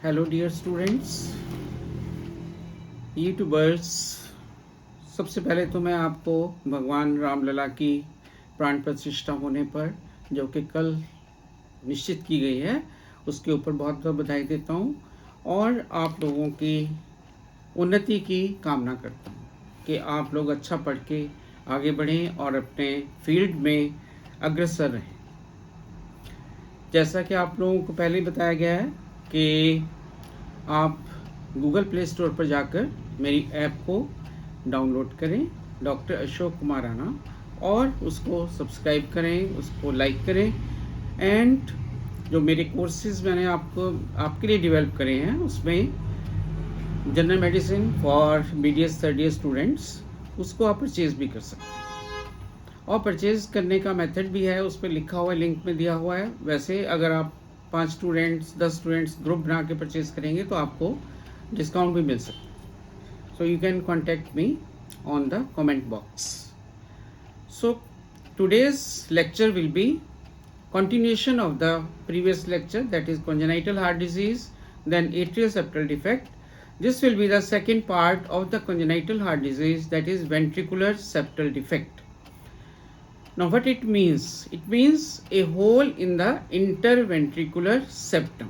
Hello dear students, YouTubers. सबसे पहले तो मैं आपको भगवान रामलला की प्राण प्रतिष्ठा होने पर, जो कि कल निश्चित की गई है, उसके ऊपर बहुत बहुत बधाई देता हूँ और आप लोगों की उन्नति की कामना करता हूँ कि आप लोग अच्छा पढ़ के आगे बढ़ें और अपने फील्ड में अग्रसर रहें। जैसा कि आप लोगों को पहले बताया गया है कि आप गूगल प्ले स्टोर पर जाकर मेरी ऐप को डाउनलोड करें, डॉक्टर अशोक कुमार राणा, और उसको सब्सक्राइब करें, उसको लाइक करें। एंड जो मेरे कोर्सेज मैंने आपके लिए डेवलप करे हैं, उसमें general medicine for BDS third year students, उसको आप परचेज भी कर सकते हैं। और परचेज करने का मेथड भी है, उस पर लिखा हुआ है, लिंक में दिया हुआ है। वैसे अगर आप 5 स्टूडेंट्स 10 स्टूडेंट्स ग्रुप बना के परचेज करेंगे तो आपको डिस्काउंट भी मिल सकता है। So you can contact me on the comment box. So today's lecture will be continuation of the previous lecture, that is congenital heart disease, then atrial septal defect. This will be the second part of the congenital heart disease, that is ventricular septal defect. Now what it means? It means a hole in the interventricular septum.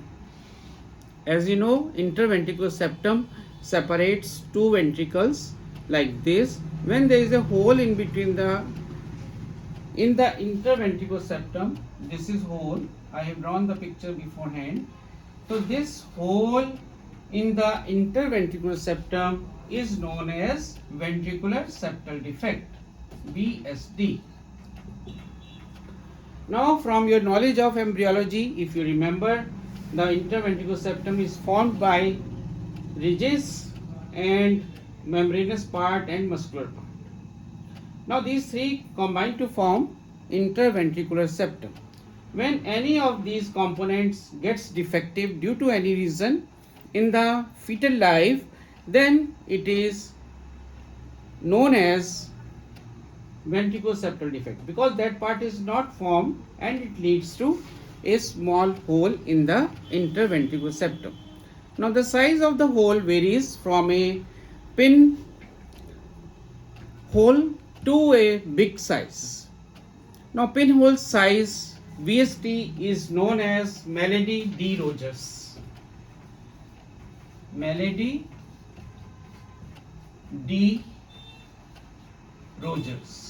As you know, interventricular septum separates two ventricles like this. When there is a hole in between the interventricular septum, this is hole. I have drawn the picture beforehand. So this hole in the interventricular septum is known as ventricular septal defect, VSD. Now, from your knowledge of embryology, if you remember, the interventricular septum is formed by ridges and membranous part and muscular part. Now, these three combine to form interventricular septum. When any of these components gets defective due to any reason in the fetal life, then it is known as ventricoseptal defect, because that part is not formed and it leads to a small hole in the interventricular septum. Now the size of the hole varies from a pin hole to a big size. Now pinhole size VSD is known as Melody D. Rogers. Melody D. Rogers.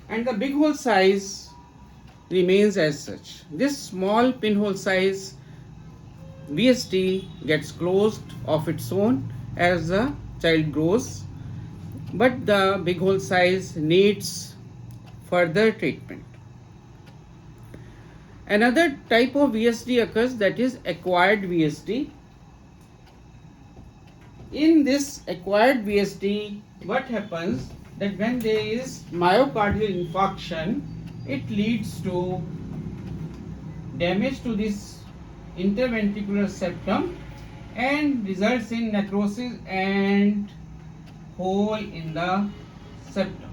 And the big hole size remains as such. This small pinhole size VSD gets closed of its own as the child grows, but the big hole size needs further treatment. Another type of VSD occurs, that is acquired VSD. In this acquired VSD, what happens that when there is myocardial infarction, it leads to damage to this interventricular septum and results in necrosis and hole in the septum.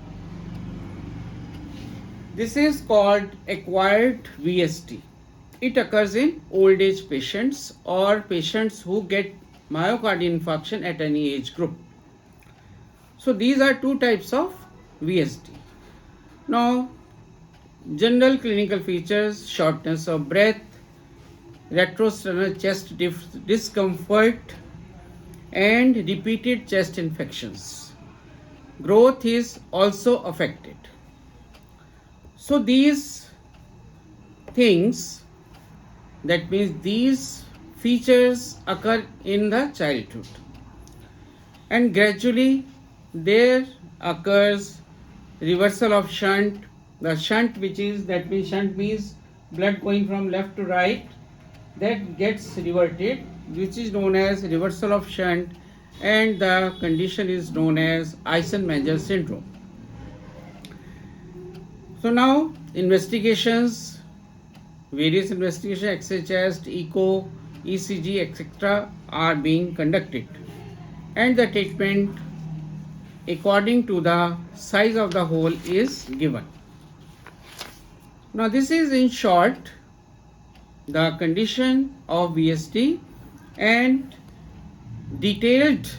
This is called acquired VSD. It occurs in old age patients or patients who get myocardial infarction at any age group. So these are two types of VSD. Now, general clinical features: shortness of breath, retrosternal chest discomfort, and repeated chest infections. Growth is also affected. So these things, that means these features occur in the childhood, and gradually there occurs reversal of shunt. The shunt, that means shunt means blood going from left to right, that gets reverted, which is known as reversal of shunt, and the condition is known as Eisenmenger syndrome. So now investigations, various investigations, X-ray chest, echo, ECG, etc. are being conducted, and the treatment according to the size of the hole is given. Now this is in short the condition of VSD and detailed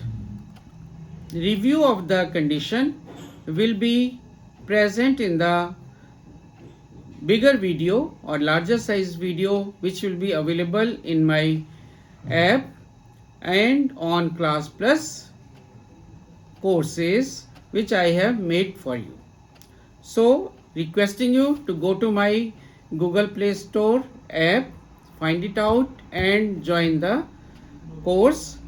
review of the condition will be present in the bigger video or larger size video which will be available in my app and on Class Plus courses which I have made for you. So requesting you to go to my Google Play Store app, find it out and join the course,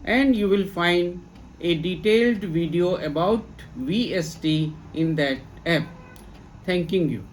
and you will find a detailed video about VSD in that app. Thanking you.